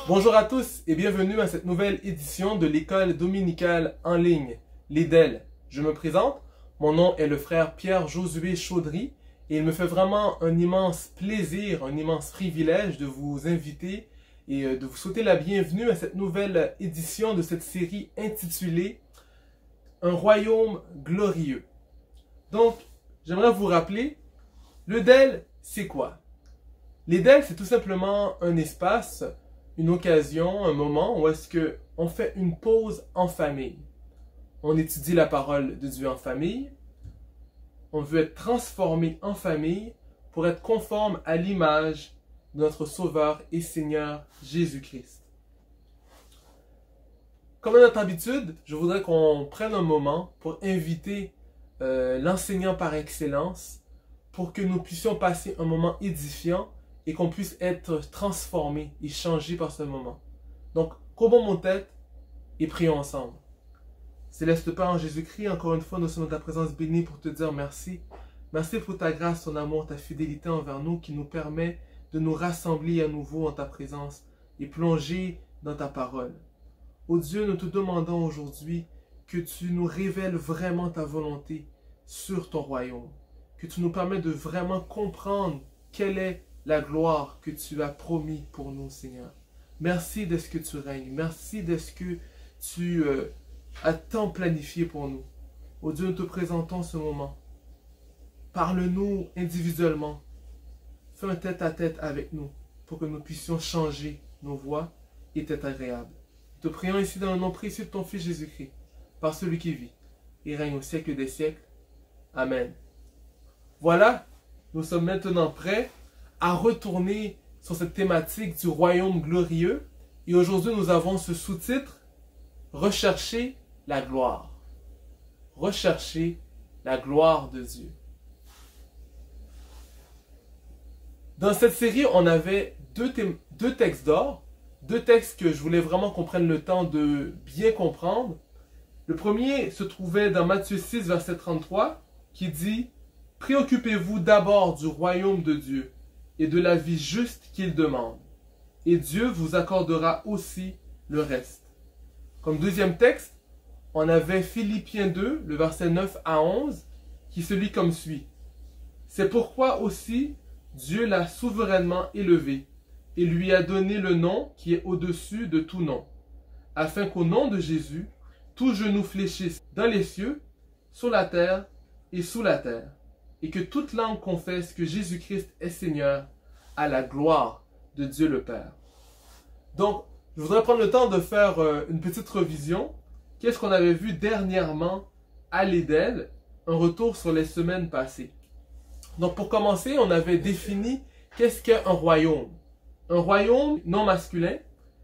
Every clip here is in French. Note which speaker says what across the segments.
Speaker 1: Bonjour à tous et bienvenue à cette nouvelle édition de l'école dominicale en ligne, l'EDEL. Je me présente, mon nom est le frère Pierre-Josué Chaudry et il me fait vraiment un immense plaisir, un immense privilège de vous inviter et de vous souhaiter la bienvenue à cette nouvelle édition de cette série intitulée « Un royaume glorieux ». Donc, j'aimerais vous rappeler, l'EDEL, c'est quoi? L'EDEL, c'est tout simplement un espace, une occasion, un moment où est-ce qu'on fait une pause en famille. On étudie la parole de Dieu en famille. On veut être transformé en famille pour être conforme à l'image de notre Sauveur et Seigneur Jésus-Christ. Comme à notre habitude, je voudrais qu'on prenne un moment pour inviter l'enseignant par excellence pour que nous puissions passer un moment édifiant et qu'on puisse être transformé et changé par ce moment. Donc, courbons nos têtes et prions ensemble. Céleste Père en Jésus-Christ, encore une fois, nous sommes dans ta présence bénie pour te dire merci. Merci pour ta grâce, ton amour, ta fidélité envers nous qui nous permet de nous rassembler à nouveau en ta présence et plonger dans ta parole. Ô Dieu, nous te demandons aujourd'hui que tu nous révèles vraiment ta volonté sur ton royaume, que tu nous permets de vraiment comprendre quelle est la gloire que tu as promis pour nous, Seigneur. Merci de ce que tu règnes. Merci de ce que tu as tant planifié pour nous. Ô Dieu, nous te présentons ce moment. Parle-nous individuellement. Fais un tête-à-tête avec nous pour que nous puissions changer nos voix et être agréables. Nous te prions ici dans le nom précieux de ton Fils Jésus-Christ, par celui qui vit et règne au siècle des siècles. Amen. Voilà, nous sommes maintenant prêts à retourner sur cette thématique du royaume glorieux. Et aujourd'hui, nous avons ce sous-titre, Rechercher la gloire. Rechercher la gloire de Dieu. Dans cette série, on avait deux textes d'or, deux textes que je voulais vraiment qu'on prenne le temps de bien comprendre. Le premier se trouvait dans Matthieu 6, verset 33, qui dit « Préoccupez-vous d'abord du royaume de Dieu et de la vie juste qu'il demande, et Dieu vous accordera aussi le reste. » Comme deuxième texte, on avait Philippiens 2, le verset 9 à 11, qui se lit comme suit. « C'est pourquoi aussi Dieu l'a souverainement élevé et lui a donné le nom qui est au-dessus de tout nom, afin qu'au nom de Jésus, tout genou fléchisse dans les cieux, sur la terre et sous la terre, et que toute langue confesse que Jésus-Christ est Seigneur, à la gloire de Dieu le Père. » Donc, je voudrais prendre le temps de faire une petite revision. Qu'est-ce qu'on avait vu dernièrement à l'EDEL, un retour sur les semaines passées. Donc, pour commencer, on avait défini qu'est-ce qu'est un royaume. Un royaume non masculin,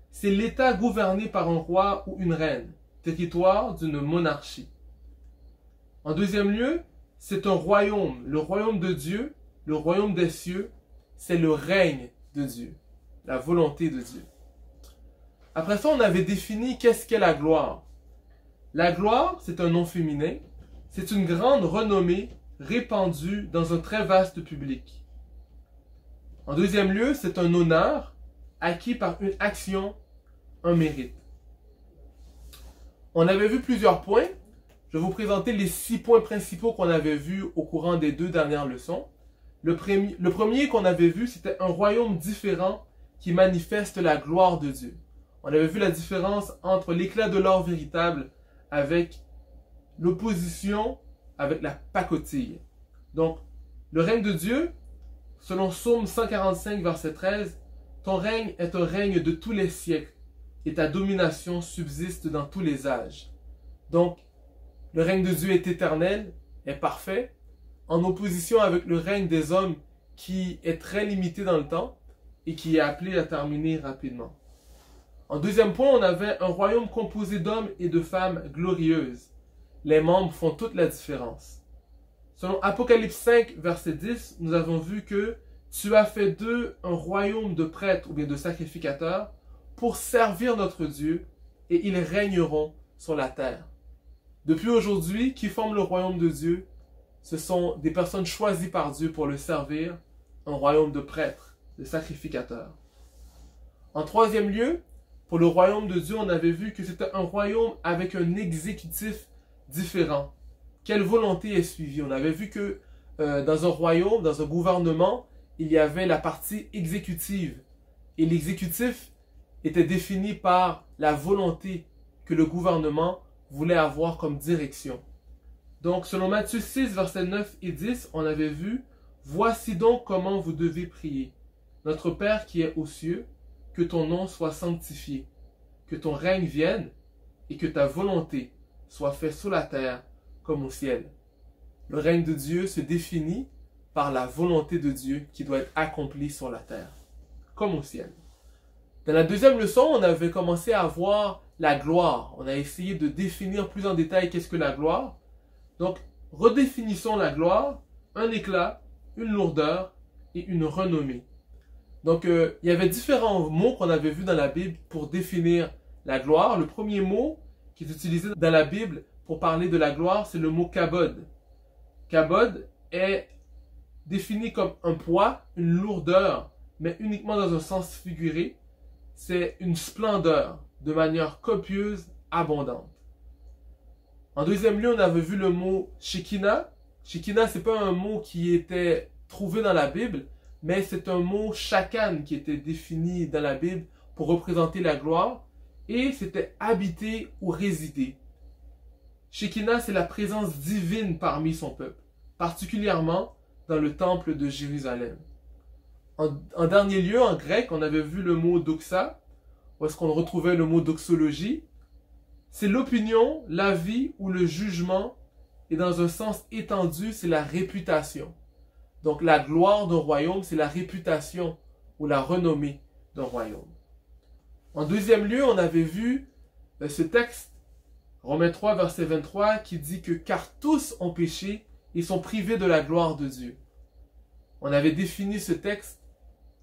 Speaker 1: c'est l'État gouverné par un roi ou une reine, territoire d'une monarchie. En deuxième lieu, c'est un royaume, le royaume de Dieu, le royaume des cieux, c'est le règne de Dieu, la volonté de Dieu. Après ça, on avait défini qu'est-ce qu'est la gloire. La gloire, c'est un nom féminin, c'est une grande renommée répandue dans un très vaste public. En deuxième lieu, c'est un honneur acquis par une action, un mérite. On avait vu plusieurs points. Je vais vous présenter les 6 points principaux qu'on avait vus au courant des 2 dernières leçons. Le premier qu'on avait vu, c'était un royaume différent qui manifeste la gloire de Dieu. On avait vu la différence entre l'éclat de l'or véritable avec l'opposition avec la pacotille. Donc, le règne de Dieu, selon Psaume 145, verset 13, « Ton règne est un règne de tous les siècles, et ta domination subsiste dans tous les âges. » Donc, le règne de Dieu est éternel, est parfait, en opposition avec le règne des hommes qui est très limité dans le temps et qui est appelé à terminer rapidement. En deuxième point, on avait un royaume composé d'hommes et de femmes glorieuses. Les membres font toute la différence. Selon Apocalypse 5, verset 10, nous avons vu que tu as fait d'eux un royaume de prêtres ou bien de sacrificateurs pour servir notre Dieu et ils régneront sur la terre. Depuis aujourd'hui, qui forment le royaume de Dieu, ce sont des personnes choisies par Dieu pour le servir, un royaume de prêtres, de sacrificateurs. En troisième lieu, pour le royaume de Dieu, on avait vu que c'était un royaume avec un exécutif différent. Quelle volonté est suivie? On avait vu que dans un royaume, dans un gouvernement, il y avait la partie exécutive. Et l'exécutif était défini par la volonté que le gouvernement voulait avoir comme direction. Donc, selon Matthieu 6, versets 9 et 10, on avait vu « Voici donc comment vous devez prier. Notre Père qui est aux cieux, que ton nom soit sanctifié, que ton règne vienne et que ta volonté soit faite sur la terre comme au ciel. » Le règne de Dieu se définit par la volonté de Dieu qui doit être accomplie sur la terre, comme au ciel. Dans la deuxième leçon, on avait commencé à voir la gloire. On a essayé de définir plus en détail qu'est-ce que la gloire. Donc, redéfinissons la gloire, un éclat, une lourdeur et une renommée. Donc, il y avait différents mots qu'on avait vus dans la Bible pour définir la gloire. Le premier mot qui est utilisé dans la Bible pour parler de la gloire, c'est le mot kabod. Kabod est défini comme un poids, une lourdeur, mais uniquement dans un sens figuré. C'est une splendeur de manière copieuse, abondante. En deuxième lieu, on avait vu le mot Shekinah. Shekinah, c'est pas un mot qui était trouvé dans la Bible, mais c'est un mot Shakan qui était défini dans la Bible pour représenter la gloire, et c'était habiter ou résider. Shekinah, c'est la présence divine parmi son peuple, particulièrement dans le temple de Jérusalem. En dernier lieu, en grec, on avait vu le mot doxa, où est-ce qu'on retrouvait le mot doxologie. C'est l'opinion, l'avis ou le jugement, et dans un sens étendu, c'est la réputation. Donc la gloire d'un royaume, c'est la réputation ou la renommée d'un royaume. En deuxième lieu, on avait vu ce texte, Romains 3, verset 23, qui dit que « Car tous ont péché et sont privés de la gloire de Dieu ». On avait défini ce texte,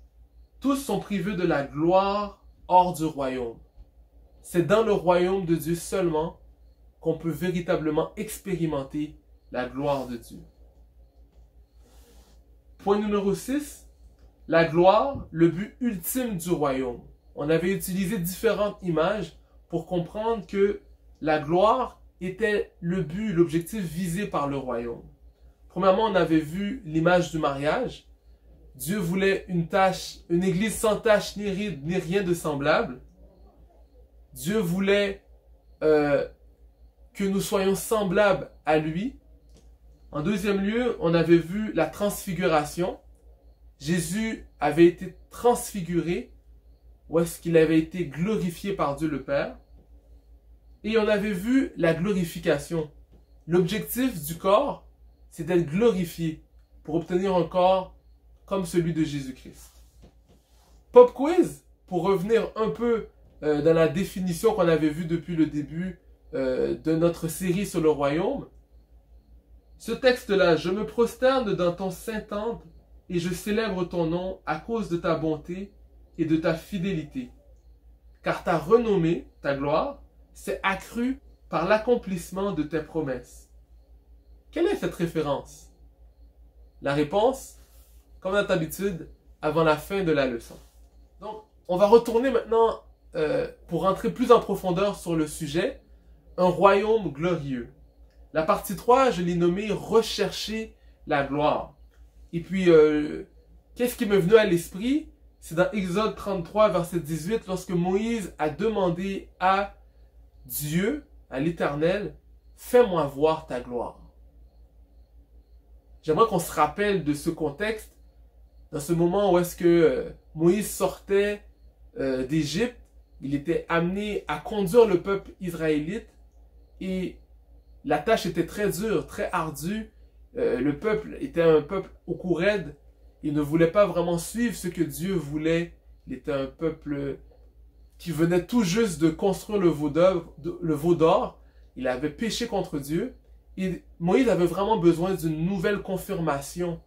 Speaker 1: « Tous sont privés de la gloire hors du royaume ». C'est dans le royaume de Dieu seulement qu'on peut véritablement expérimenter la gloire de Dieu. Point numéro 6, la gloire, le but ultime du royaume. On avait utilisé différentes images pour comprendre que la gloire était le but, l'objectif visé par le royaume. Premièrement, on avait vu l'image du mariage. Dieu voulait une église sans tache ni rien de semblable. Dieu voulait que nous soyons semblables à lui. En deuxième lieu, on avait vu la transfiguration. Jésus avait été transfiguré, ou est-ce qu'il avait été glorifié par Dieu le Père. Et on avait vu la glorification. L'objectif du corps, c'est d'être glorifié pour obtenir un corps comme celui de Jésus-Christ. Pop quiz, pour revenir un peu dans la définition qu'on avait vue depuis le début de notre série sur le royaume. Ce texte-là, « Je me prosterne dans ton saint temple et je célèbre ton nom à cause de ta bonté et de ta fidélité. Car ta renommée, ta gloire, s'est accrue par l'accomplissement de tes promesses. » Quelle est cette référence? La réponse, comme notre habitude, avant la fin de la leçon. Donc, on va retourner maintenant pour rentrer plus en profondeur sur le sujet, un royaume glorieux. La partie 3, je l'ai nommée « Rechercher la gloire ». Et puis, qu'est-ce qui m'est venu à l'esprit? C'est dans Exode 33, verset 18, lorsque Moïse a demandé à Dieu, à l'Éternel, « Fais-moi voir ta gloire ». J'aimerais qu'on se rappelle de ce contexte, dans ce moment où est-ce que Moïse sortait d'Égypte, il était amené à conduire le peuple israélite et la tâche était très dure, très ardue. Le peuple était un peuple au cou raide. Il ne voulait pas vraiment suivre ce que Dieu voulait. Il était un peuple qui venait tout juste de construire le veau d'or. Il avait péché contre Dieu. Et Moïse avait vraiment besoin d'une nouvelle confirmation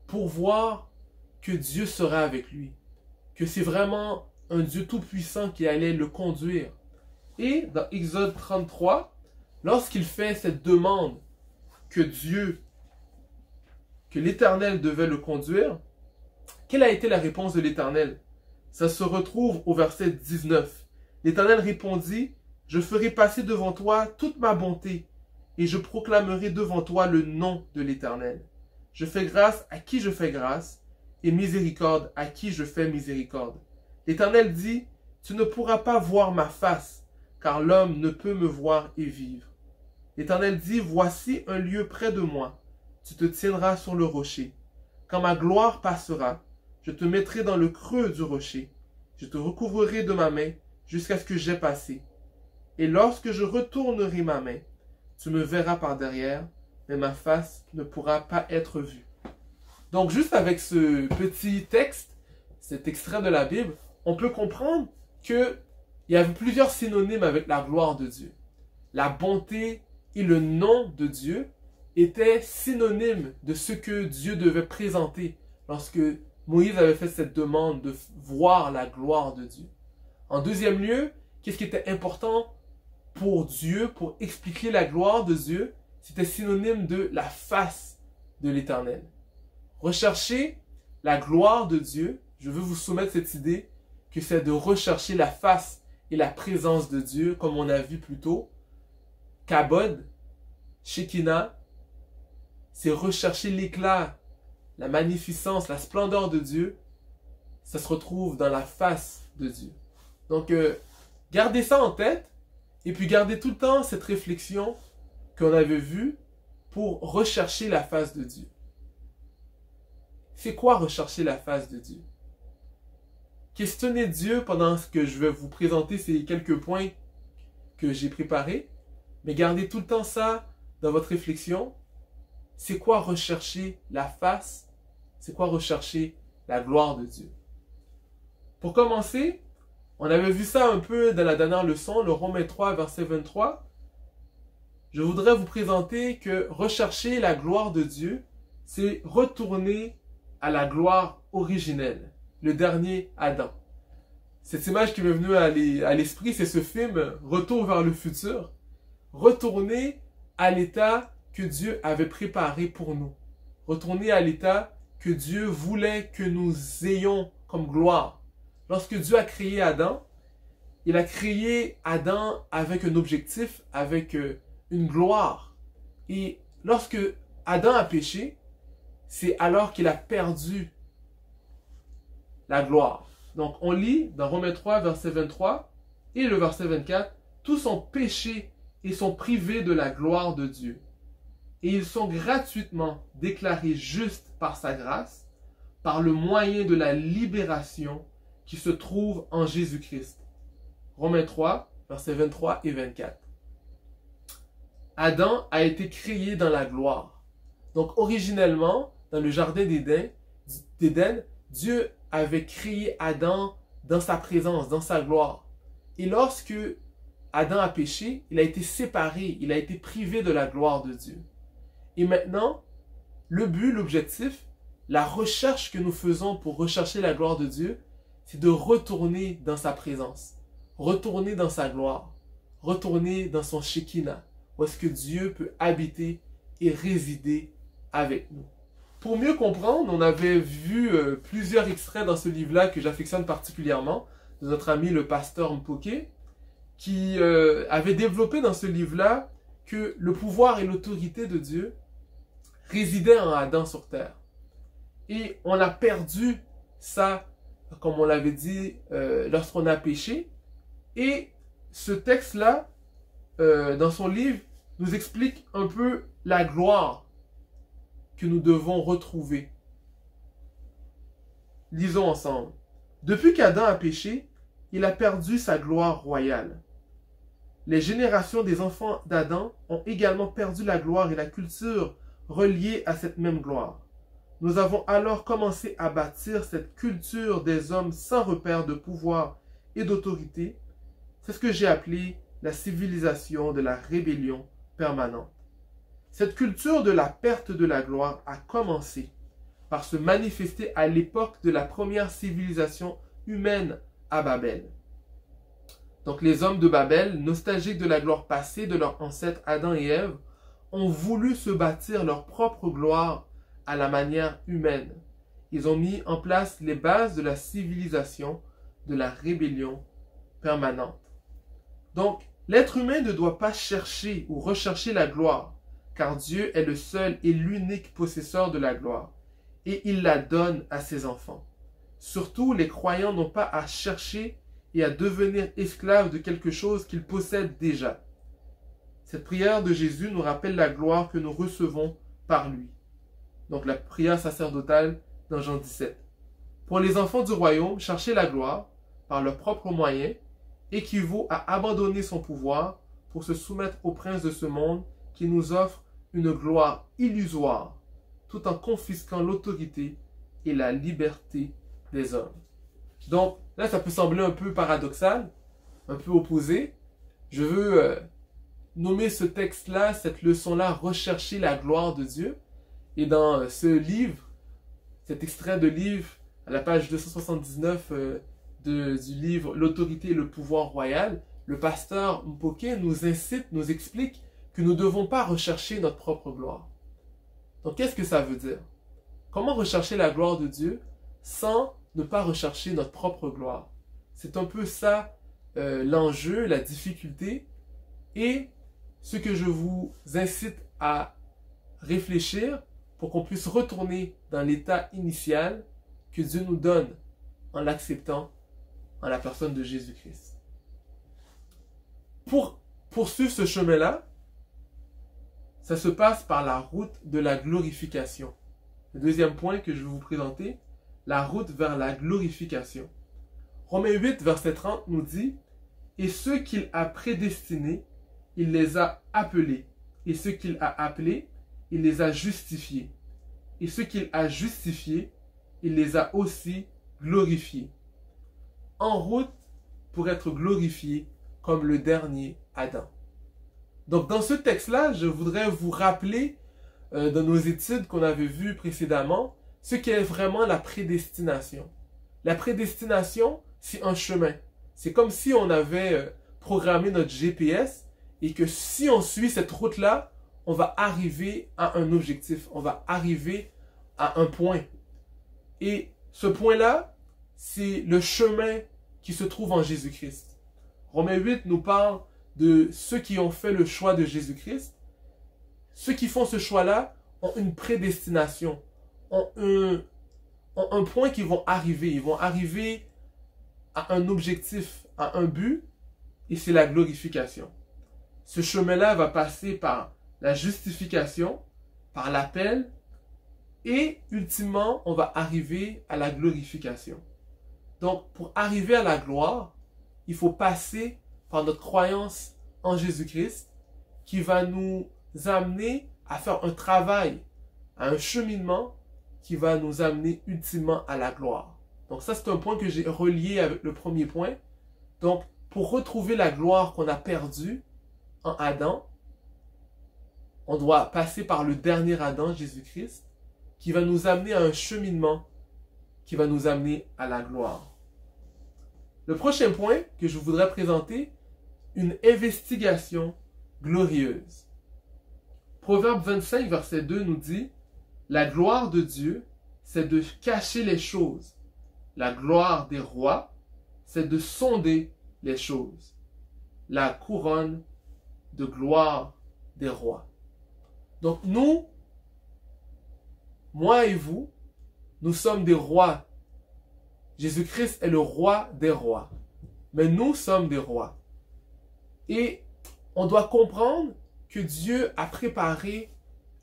Speaker 1: pour voir que Dieu serait avec lui. Que c'est vraiment un Dieu tout-puissant qui allait le conduire. Et dans Exode 33, lorsqu'il fait cette demande que l'Éternel devait le conduire, quelle a été la réponse de l'Éternel? Ça se retrouve au verset 19. L'Éternel répondit, je ferai passer devant toi toute ma bonté, et je proclamerai devant toi le nom de l'Éternel. Je fais grâce à qui je fais grâce, et miséricorde à qui je fais miséricorde. L'Éternel dit, tu ne pourras pas voir ma face, car l'homme ne peut me voir et vivre. L'Éternel dit, voici un lieu près de moi, tu te tiendras sur le rocher. Quand ma gloire passera, je te mettrai dans le creux du rocher, je te recouvrerai de ma main jusqu'à ce que j'aie passé. Et lorsque je retournerai ma main, tu me verras par derrière, mais ma face ne pourra pas être vue. Donc juste avec ce petit texte, cet extrait de la Bible, on peut comprendre qu'il y avait plusieurs synonymes avec la gloire de Dieu. La bonté et le nom de Dieu étaient synonymes de ce que Dieu devait présenter lorsque Moïse avait fait cette demande de voir la gloire de Dieu. En deuxième lieu, qu'est-ce qui était important pour Dieu, pour expliquer la gloire de Dieu? C'était synonyme de la face de l'Éternel. Rechercher la gloire de Dieu, je veux vous soumettre cette idée que c'est de rechercher la face et la présence de Dieu, comme on a vu plus tôt. Kabod, Shekinah, c'est rechercher l'éclat, la magnificence, la splendeur de Dieu. Ça se retrouve dans la face de Dieu. Donc, gardez ça en tête et puis gardez tout le temps cette réflexion qu'on avait vue pour rechercher la face de Dieu. C'est quoi rechercher la face de Dieu? Questionnez Dieu pendant ce que je vais vous présenter ces quelques points que j'ai préparés, mais gardez tout le temps ça dans votre réflexion. C'est quoi rechercher la face? C'est quoi rechercher la gloire de Dieu? Pour commencer, on avait vu ça un peu dans la dernière leçon, le Romains 3, verset 23. Je voudrais vous présenter que rechercher la gloire de Dieu, c'est retourner à la gloire originelle, le dernier Adam. Cette image qui m'est venue à l'esprit, c'est ce film Retour vers le futur. Retourner à l'état que Dieu avait préparé pour nous. Retourner à l'état que Dieu voulait que nous ayons comme gloire. Lorsque Dieu a créé Adam, il a créé Adam avec un objectif, avec une gloire. Et lorsque Adam a péché, c'est alors qu'il a perdu la gloire. Donc on lit dans Romains 3, verset 23 et le verset 24, tous ont péché et sont privés de la gloire de Dieu. Et ils sont gratuitement déclarés justes par sa grâce, par le moyen de la libération qui se trouve en Jésus-Christ. Romains 3, versets 23 et 24. Adam a été créé dans la gloire. Donc originellement, dans le jardin d'Éden, Dieu avait créé Adam dans sa présence, dans sa gloire. Et lorsque Adam a péché, il a été séparé, il a été privé de la gloire de Dieu. Et maintenant, le but, l'objectif, la recherche que nous faisons pour rechercher la gloire de Dieu, c'est de retourner dans sa présence, retourner dans sa gloire, retourner dans son Shekinah, où est-ce que Dieu peut habiter et résider avec nous. Pour mieux comprendre, on avait vu plusieurs extraits dans ce livre-là que j'affectionne particulièrement, de notre ami le pasteur Mpoké, qui avait développé dans ce livre-là que le pouvoir et l'autorité de Dieu résidaient en Adam sur terre. Et on a perdu ça, comme on l'avait dit, lorsqu'on a péché. Et ce texte-là, dans son livre, nous explique un peu la gloire que nous devons retrouver. Lisons ensemble. Depuis qu'Adam a péché, il a perdu sa gloire royale. Les générations des enfants d'Adam ont également perdu la gloire et la culture reliées à cette même gloire. Nous avons alors commencé à bâtir cette culture des hommes sans repère de pouvoir et d'autorité. C'est ce que j'ai appelé la civilisation de la rébellion permanente. Cette culture de la perte de la gloire a commencé par se manifester à l'époque de la première civilisation humaine à Babel. Donc les hommes de Babel, nostalgiques de la gloire passée de leurs ancêtres Adam et Ève, ont voulu se bâtir leur propre gloire à la manière humaine. Ils ont mis en place les bases de la civilisation de la rébellion permanente. Donc, l'être humain ne doit pas chercher ou rechercher la gloire, car Dieu est le seul et l'unique possesseur de la gloire, et il la donne à ses enfants. Surtout, les croyants n'ont pas à chercher et à devenir esclaves de quelque chose qu'ils possèdent déjà. Cette prière de Jésus nous rappelle la gloire que nous recevons par lui. Donc la prière sacerdotale dans Jean 17. Pour les enfants du royaume, chercher la gloire par leurs propres moyens équivaut à abandonner son pouvoir pour se soumettre au prince de ce monde qui nous offre une gloire illusoire tout en confisquant l'autorité et la liberté des hommes. Donc là, ça peut sembler un peu paradoxal, un peu opposé. Je veux nommer ce texte-là, cette leçon-là, rechercher la gloire de Dieu. Et dans ce livre, cet extrait de livre, à la page 279 du livre L'autorité et le pouvoir royal, le pasteur Mpoke nous incite, nous explique que nous ne devons pas rechercher notre propre gloire. Donc qu'est-ce que ça veut dire? Comment rechercher la gloire de Dieu sans ne pas rechercher notre propre gloire? C'est un peu ça l'enjeu, la difficulté, et ce que je vous incite à réfléchir pour qu'on puisse retourner dans l'état initial que Dieu nous donne en l'acceptant en la personne de Jésus-Christ. Pour poursuivre ce chemin-là, ça se passe par la route de la glorification. Le deuxième point que je vais vous présenter, la route vers la glorification. Romains 8, verset 30 nous dit « Et ceux qu'il a prédestinés, il les a appelés. Et ceux qu'il a appelés, il les a justifiés. Et ceux qu'il a justifiés, il les a aussi glorifiés. » En route pour être glorifié comme le dernier Adam. Donc dans ce texte-là, je voudrais vous rappeler dans nos études qu'on avait vues précédemment, ce qu'est vraiment la prédestination. La prédestination, c'est un chemin. C'est comme si on avait programmé notre GPS et que si on suit cette route-là, on va arriver à un objectif, on va arriver à un point. Et ce point-là, c'est le chemin qui se trouve en Jésus-Christ. Romains 8 nous parle de ceux qui ont fait le choix de Jésus-Christ. Ceux qui font ce choix-là ont une prédestination, ont un point qu'ils vont arriver. Ils vont arriver à un objectif, à un but, et c'est la glorification. Ce chemin-là va passer par la justification, par l'appel, et ultimement, on va arriver à la glorification. Donc, pour arriver à la gloire, il faut passer par notre croyance en Jésus-Christ qui va nous amener à faire un travail, à un cheminement qui va nous amener ultimement à la gloire. Donc ça, c'est un point que j'ai relié avec le premier point. Donc, pour retrouver la gloire qu'on a perdue en Adam, on doit passer par le dernier Adam, Jésus-Christ, qui va nous amener à un cheminement qui va nous amener à la gloire. Le prochain point que je voudrais présenter, une investigation glorieuse. Proverbe 25, verset 2 nous dit « La gloire de Dieu, c'est de cacher les choses. La gloire des rois, c'est de sonder les choses. La couronne de gloire des rois. » Donc nous, moi et vous, nous sommes des rois. Jésus-Christ est le roi des rois. Mais nous sommes des rois. Et on doit comprendre que Dieu a préparé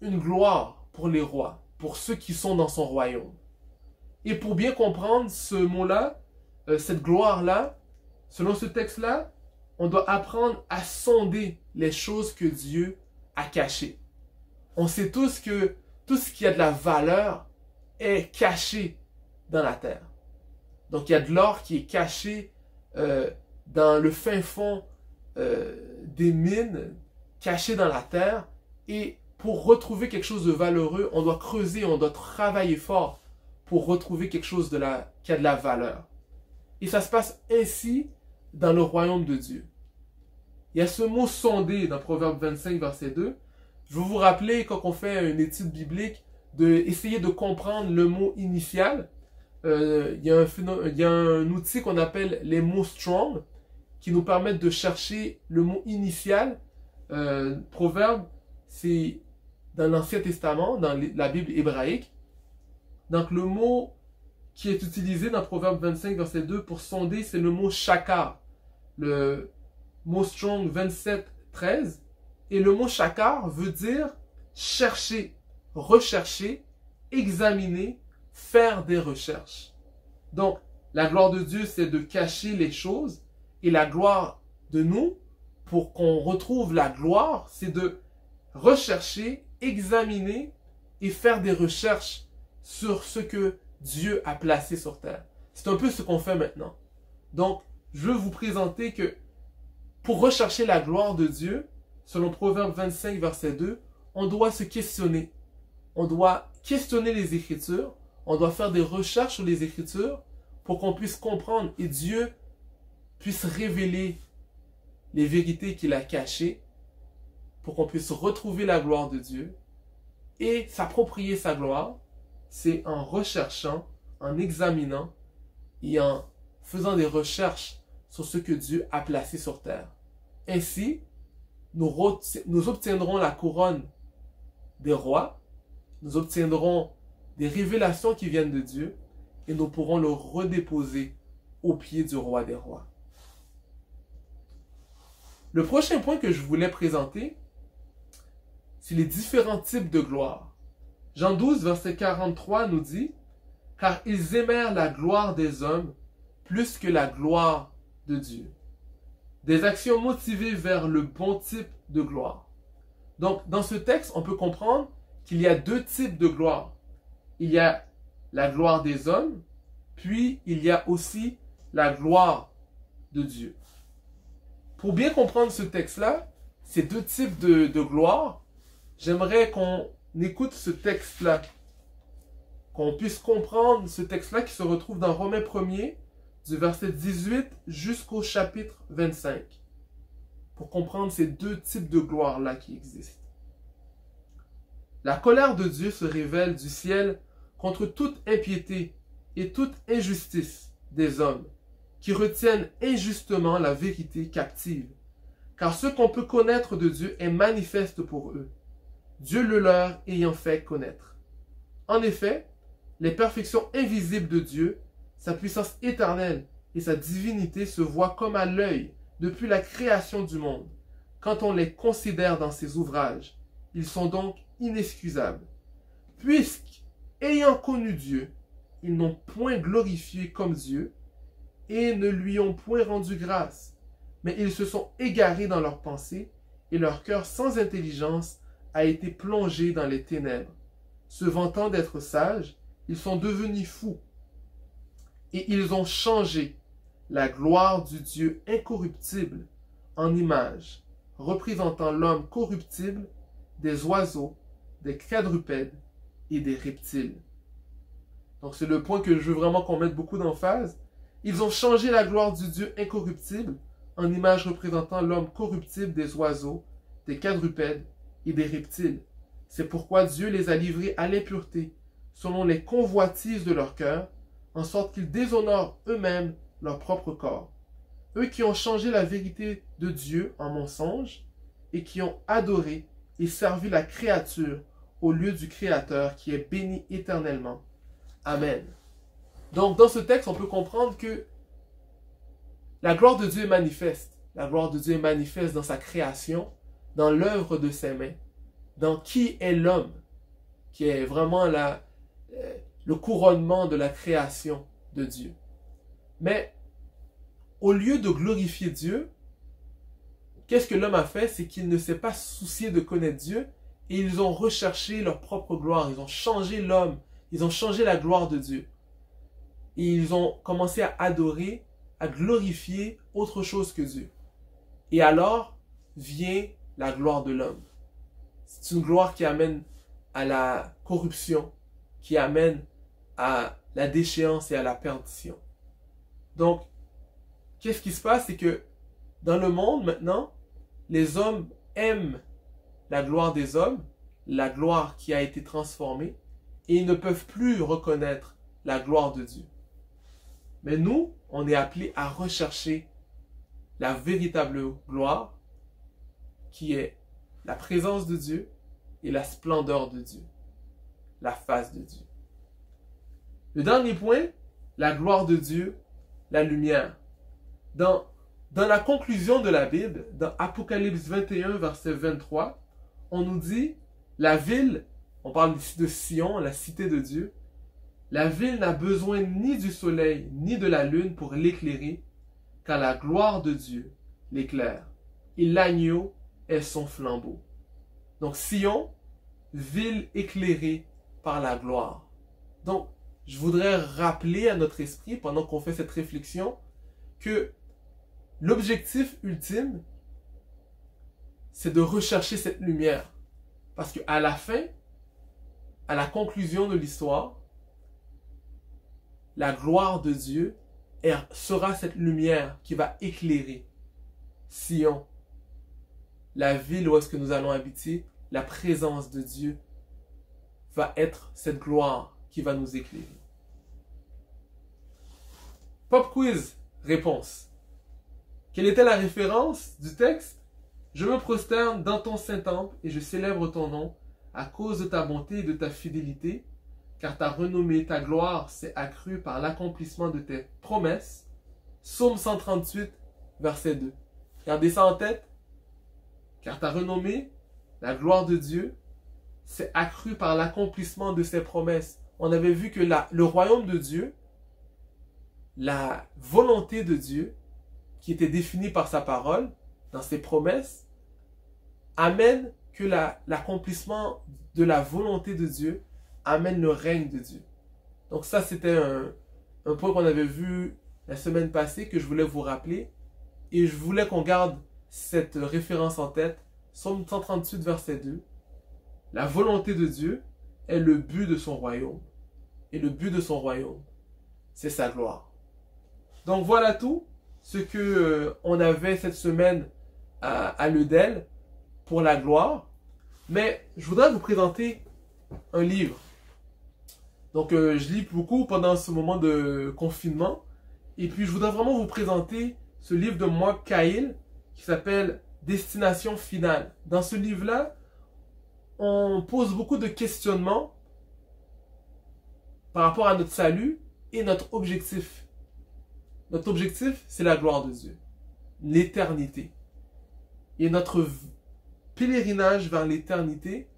Speaker 1: une gloire pour les rois, pour ceux qui sont dans son royaume. Et pour bien comprendre ce mot-là, cette gloire-là, selon ce texte-là, on doit apprendre à sonder les choses que Dieu a cachées. On sait tous que tout ce qui a de la valeur est caché dans la terre. Donc il y a de l'or qui est caché dans le fin fond des mines, caché dans la terre. Et pour retrouver quelque chose de valeureux, on doit creuser, on doit travailler fort pour retrouver quelque chose qui a de la valeur. Et ça se passe ainsi dans le royaume de Dieu. Il y a ce mot sonder dans Proverbe 25, verset 2. Je veux vous rappeler, quand on fait une étude biblique, d'essayer de comprendre le mot initial. Il y a un outil qu'on appelle les mots strong. qui nous permettent de chercher le mot initial. Proverbe, c'est dans l'Ancien Testament, dans la Bible hébraïque. Donc le mot qui est utilisé dans Proverbe 25, verset 2 pour sonder, c'est le mot shakar. Le mot Strong 27, 13. Et le mot shakar veut dire chercher, rechercher, examiner, faire des recherches. Donc, la gloire de Dieu, c'est de cacher les choses. Et la gloire de nous, pour qu'on retrouve la gloire, c'est de rechercher, examiner et faire des recherches sur ce que Dieu a placé sur terre. C'est un peu ce qu'on fait maintenant. Donc, je veux vous présenter que pour rechercher la gloire de Dieu, selon Proverbe 25, verset 2, on doit se questionner. On doit questionner les Écritures. On doit faire des recherches sur les Écritures pour qu'on puisse comprendre et Dieu puisse révéler les vérités qu'il a cachées pour qu'on puisse retrouver la gloire de Dieu et s'approprier sa gloire. C'est en recherchant, en examinant et en faisant des recherches sur ce que Dieu a placé sur terre. Ainsi, nous obtiendrons la couronne des rois, nous obtiendrons des révélations qui viennent de Dieu et nous pourrons le redéposer au pied du roi des rois. Le prochain point que je voulais présenter, c'est les différents types de gloire. Jean 12, verset 43 nous dit « Car ils aimèrent la gloire des hommes plus que la gloire de Dieu. » Des actions motivées vers le bon type de gloire. Donc, dans ce texte, on peut comprendre qu'il y a deux types de gloire. Il y a la gloire des hommes, puis il y a aussi la gloire de Dieu. Pour bien comprendre ce texte-là, ces deux types de gloire, j'aimerais qu'on écoute ce texte-là, qu'on puisse comprendre ce texte-là qui se retrouve dans Romains 1er, du verset 18 jusqu'au chapitre 25, pour comprendre ces deux types de gloire-là qui existent. La colère de Dieu se révèle du ciel contre toute impiété et toute injustice des hommes, qui retiennent injustement la vérité captive, car ce qu'on peut connaître de Dieu est manifeste pour eux, Dieu le leur ayant fait connaître. En effet, les perfections invisibles de Dieu, sa puissance éternelle et sa divinité se voient comme à l'œil depuis la création du monde. Quand on les considère dans ses ouvrages, ils sont donc inexcusables. Puisque, ayant connu Dieu, ils n'ont point glorifié comme Dieu et ne lui ont point rendu grâce, mais ils se sont égarés dans leurs pensées et leur cœur sans intelligence a été plongé dans les ténèbres. Se vantant d'être sages, ils sont devenus fous et ils ont changé la gloire du Dieu incorruptible en image, représentant l'homme corruptible, des oiseaux, des quadrupèdes et des reptiles. Donc c'est le point que je veux vraiment qu'on mette beaucoup d'emphase. Ils ont changé la gloire du Dieu incorruptible en image représentant l'homme corruptible, des oiseaux, des quadrupèdes et des reptiles. C'est pourquoi Dieu les a livrés à l'impureté, selon les convoitises de leur cœur, en sorte qu'ils déshonorent eux-mêmes leur propre corps. Eux qui ont changé la vérité de Dieu en mensonge, et qui ont adoré et servi la créature au lieu du Créateur qui est béni éternellement. Amen. Donc dans ce texte, on peut comprendre que la gloire de Dieu est manifeste. La gloire de Dieu est manifeste dans sa création, dans l'œuvre de ses mains, dans qui est l'homme, qui est vraiment le couronnement de la création de Dieu. Mais au lieu de glorifier Dieu, qu'est-ce que l'homme a fait? C'est qu'il ne s'est pas soucié de connaître Dieu et ils ont recherché leur propre gloire. Ils ont changé l'homme, ils ont changé la gloire de Dieu. Et ils ont commencé à adorer, à glorifier autre chose que Dieu. Et alors vient la gloire de l'homme. C'est une gloire qui amène à la corruption, qui amène à la déchéance et à la perdition. Donc, qu'est-ce qui se passe? C'est que dans le monde maintenant, les hommes aiment la gloire des hommes, la gloire qui a été transformée, et ils ne peuvent plus reconnaître la gloire de Dieu. Mais nous, on est appelés à rechercher la véritable gloire, qui est la présence de Dieu et la splendeur de Dieu, la face de Dieu. Le dernier point, la gloire de Dieu, la lumière. Dans la conclusion de la Bible, dans Apocalypse 21, verset 23, on nous dit, la ville, on parle ici de Sion, la cité de Dieu, la ville n'a besoin ni du soleil ni de la lune pour l'éclairer, car la gloire de Dieu l'éclaire, et l'agneau est son flambeau. Donc Sion, ville éclairée par la gloire. Donc, je voudrais rappeler à notre esprit, pendant qu'on fait cette réflexion, que l'objectif ultime, c'est de rechercher cette lumière. Parce qu'à la fin, à la conclusion de l'histoire, la gloire de Dieu sera cette lumière qui va éclairer Sion, la ville où est-ce que nous allons habiter. La présence de Dieu va être cette gloire qui va nous éclairer. Pop quiz, réponse. Quelle était la référence du texte? Je me prosterne dans ton saint temple et je célèbre ton nom à cause de ta bonté et de ta fidélité, car ta renommée, ta gloire s'est accrue par l'accomplissement de tes promesses. Psaume 138, verset 2. Gardez ça en tête, car ta renommée, la gloire de Dieu, s'est accrue par l'accomplissement de ses promesses. On avait vu que le royaume de Dieu, la volonté de Dieu, qui était définie par sa parole, dans ses promesses, amène que l'accomplissement de la volonté de Dieu amène le règne de Dieu. Donc ça, c'était un point qu'on avait vu la semaine passée, que je voulais vous rappeler. Et je voulais qu'on garde cette référence en tête. Psaume 138, verset 2. La volonté de Dieu est le but de son royaume. Et le but de son royaume, c'est sa gloire. Donc voilà tout ce que on avait cette semaine à l'Eudel pour la gloire. Mais je voudrais vous présenter un livre. Donc je lis beaucoup pendant ce moment de confinement. Et puis je voudrais vraiment vous présenter ce livre de Mark Cahill qui s'appelle Destination finale. Dans ce livre-là, on pose beaucoup de questionnements par rapport à notre salut et notre objectif. Notre objectif, c'est la gloire de Dieu, l'éternité. Et notre pèlerinage vers l'éternité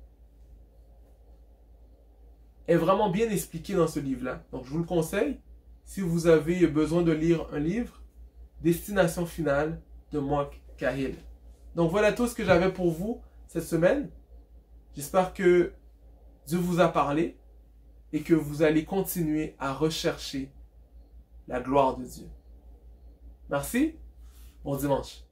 Speaker 1: est vraiment bien expliqué dans ce livre-là. Donc je vous le conseille, si vous avez besoin de lire un livre, Destination finale de Mark Cahill. Donc voilà tout ce que j'avais pour vous cette semaine. J'espère que Dieu vous a parlé et que vous allez continuer à rechercher la gloire de Dieu. Merci, bon dimanche.